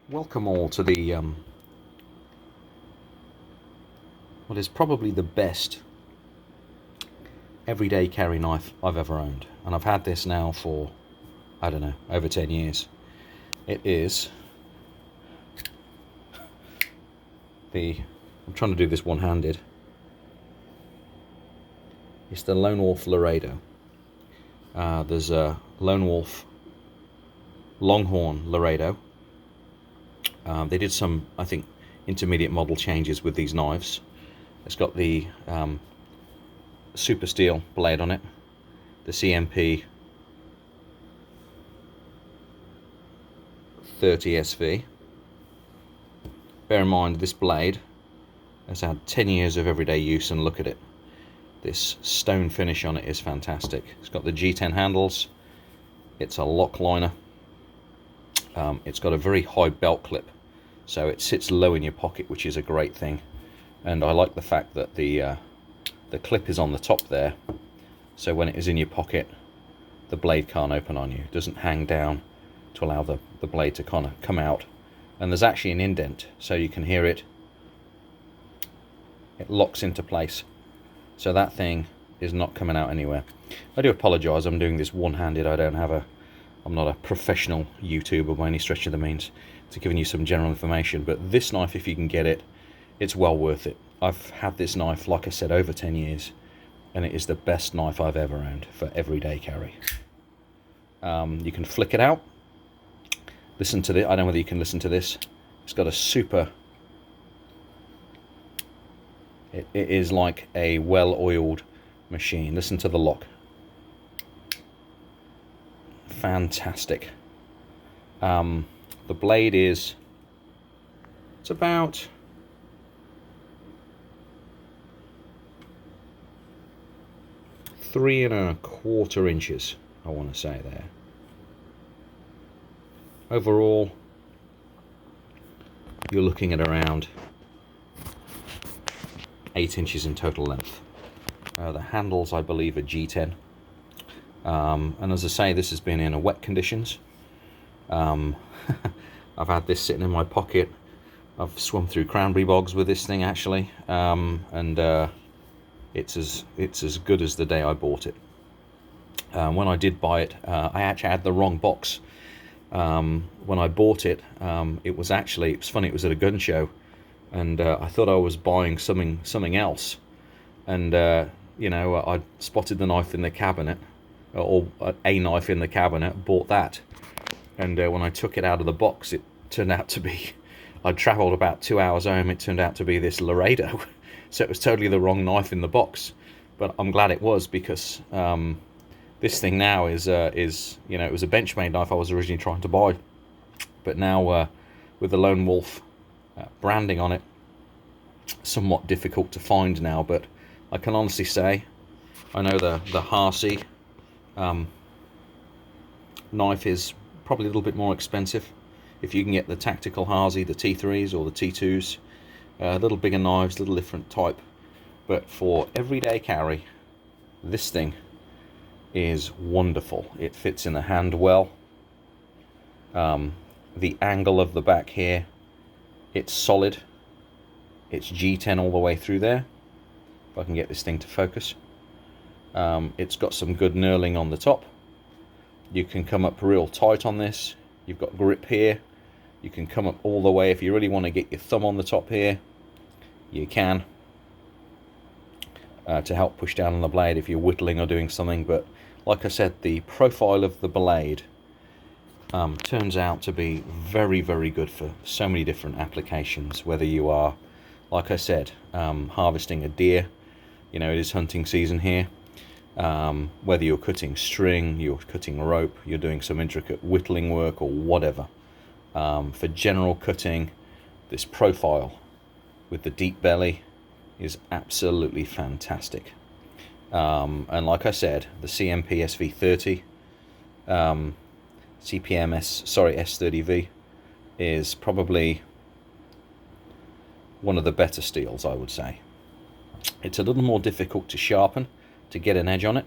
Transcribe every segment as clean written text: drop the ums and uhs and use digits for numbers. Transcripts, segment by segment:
Welcome all to the what is probably the best everyday carry knife I've ever owned, and I've had this now for, I don't know, over 10 years. It is I'm trying to do this one-handed. It's the Lone Wolf Laredo. There's a Lone Wolf Longhorn Laredo. They did some, I think, intermediate model changes with these knives. It's got the super steel blade on it, the CMP 30 SV. Bear in mind, this blade has had 10 years of everyday use, and look at it. This stone finish on it is fantastic. It's got the G10 handles. It's a lock liner. It's got a very high belt clip, so it sits low in your pocket, which is a great thing. And I like the fact that the clip is on the top there, so when it is in your pocket, the blade can't open on you. It doesn't hang down to allow the blade to kind of come out. And there's actually an indent, so you can hear it. It locks into place, so that thing is not coming out anywhere. I do apologise, I'm doing this one-handed. I'm not a professional YouTuber by any stretch of the means, to giving you some general information. But this knife, if you can get it, it's well worth it. I've had this knife, like I said, over 10 years, and it is the best knife I've ever owned for everyday carry. You can flick it out. Listen to this. I don't know whether you can listen to this. It's got a super... It is like a well-oiled machine. Listen to the lock. Fantastic. The blade is... It's about... 3¼ inches, I want to say there. Overall, you're looking at around 8 inches in total length. The handles, I believe, are G10. And as I say, this has been in a wet conditions. I've had this sitting in my pocket. I've swum through cranberry bogs with this thing, actually, and it's as good as the day I bought it. When I did buy it, I actually had the wrong box. When I bought it, it was funny, it was at a gun show, and I thought I was buying something else, and I spotted the knife in the cabinet, or a knife in the cabinet, bought that, and when I took it out of the box, it turned out to be, I'd travelled about 2 hours home, it turned out to be this Laredo. So it was totally the wrong knife in the box, but I'm glad it was, because this thing now is it was a Benchmade knife I was originally trying to buy, but now with the Lone Wolf branding on it, somewhat difficult to find now. But I can honestly say, I know the Harsey knife is probably a little bit more expensive. If you can get the tactical Harsey, the T3s or the T2s, a little bigger knives, a little different type, but for everyday carry, this thing is wonderful. It fits in the hand well. The angle of the back here, it's solid. It's G10 all the way through there. If I can get this thing to focus. It's got some good knurling on the top. You can come up real tight on this. You've got grip here. You can come up all the way. If you really want to get your thumb on the top here, you can, to help push down on the blade if you're whittling or doing something. But like I said, the profile of the blade turns out to be very, very good for so many different applications. Whether you are, like I said, harvesting a deer, it is hunting season here. Whether you're cutting string, you're cutting rope, you're doing some intricate whittling work or whatever. For general cutting, this profile with the deep belly is absolutely fantastic. And like I said, the CMP SV30, S30V is probably one of the better steels, I would say. It's a little more difficult to sharpen, to get an edge on it,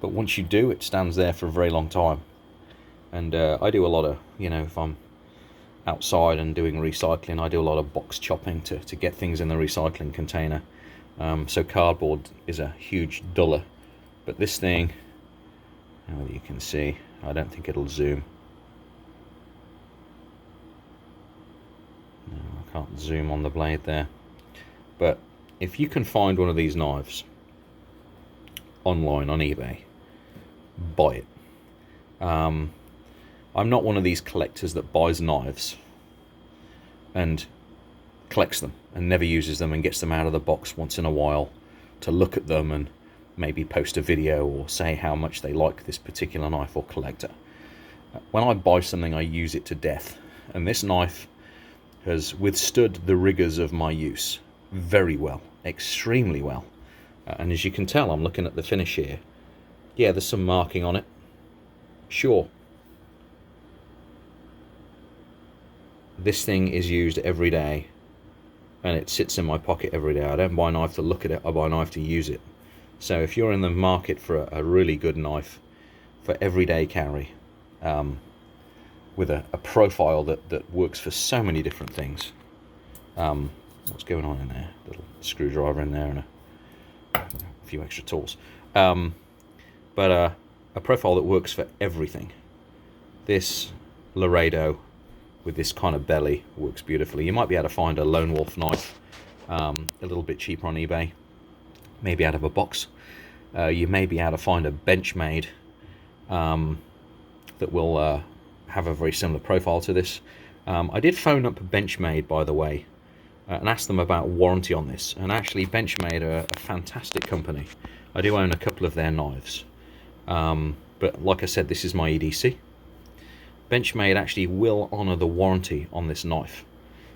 but once you do, it stands there for a very long time. And I do a lot of, if I'm outside and doing recycling. I do a lot of box chopping to get things in the recycling container. So cardboard is a huge duller. But this thing, whether you can see, I don't think it'll zoom. No, I can't zoom on the blade there. But if you can find one of these knives online on eBay, buy it. I'm not one of these collectors that buys knives and collects them and never uses them and gets them out of the box once in a while to look at them and maybe post a video or say how much they like this particular knife or collector. When I buy something, I use it to death, and this knife has withstood the rigors of my use very well, extremely well. And as you can tell, I'm looking at the finish here. Yeah, there's some marking on it, sure. This thing is used every day, and it sits in my pocket every day. I don't buy a knife to look at it, I buy a knife to use it. So if you're in the market for a really good knife for everyday carry, with a profile that works for so many different things. What's going on in there? Little screwdriver in there and a few extra tools. But a profile that works for everything. This Laredo with this kind of belly works beautifully. You might be able to find a Lone Wolf knife a little bit cheaper on eBay, maybe out of a box. You may be able to find a Benchmade that will have a very similar profile to this. I did phone up Benchmade, by the way, and asked them about warranty on this, and actually Benchmade are a fantastic company. I do own a couple of their knives, but like I said, this is my EDC. Benchmade actually will honour the warranty on this knife,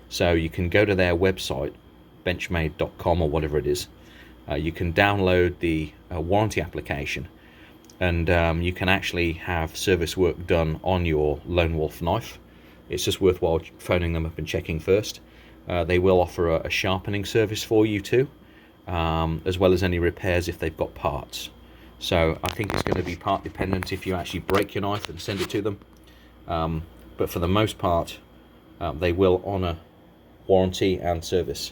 so you can go to their website, benchmade.com or whatever it is. You can download the warranty application, and you can actually have service work done on your Lone Wolf knife. It's just worthwhile phoning them up and checking first. They will offer a sharpening service for you too, as well as any repairs if they've got parts. So I think it's going to be part dependent if you actually break your knife and send it to them. But for the most part, they will honour warranty and service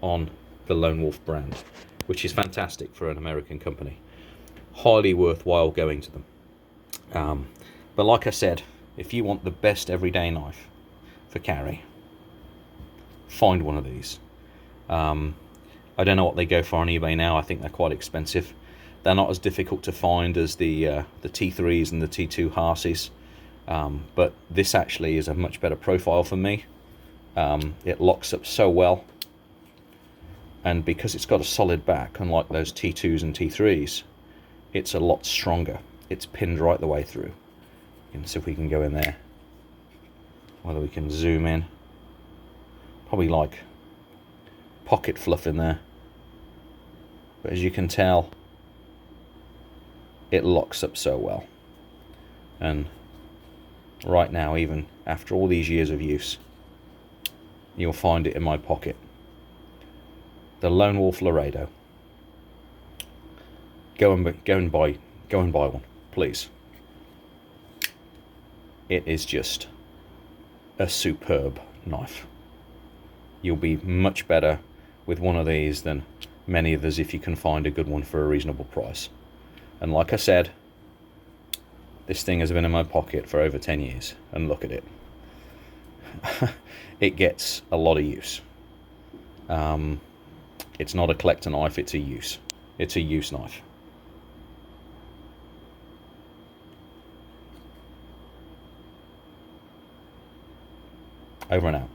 on the Lone Wolf brand, which is fantastic for an American company. Highly worthwhile going to them. But like I said, if you want the best everyday knife for carry, find one of these. I don't know what they go for on eBay now. I think they're quite expensive. They're not as difficult to find as the T3s and the T2 Harseys, but this actually is a much better profile for me. It locks up so well, and because it's got a solid back, unlike those T2s and T3s, it's a lot stronger. It's pinned right the way through. You can see if we can go in there, whether we can zoom in. Probably like pocket fluff in there, but as you can tell, it locks up so well. And right now, even after all these years of use, you'll find it in my pocket. The Lone Wolf Laredo. Go and buy one, please. It is just a superb knife. You'll be much better with one of these than many others if you can find a good one for a reasonable price. And like I said, this thing has been in my pocket for over 10 years, and look at it. It gets a lot of use. It's not a collector knife, it's a use. It's a use knife. Over and out.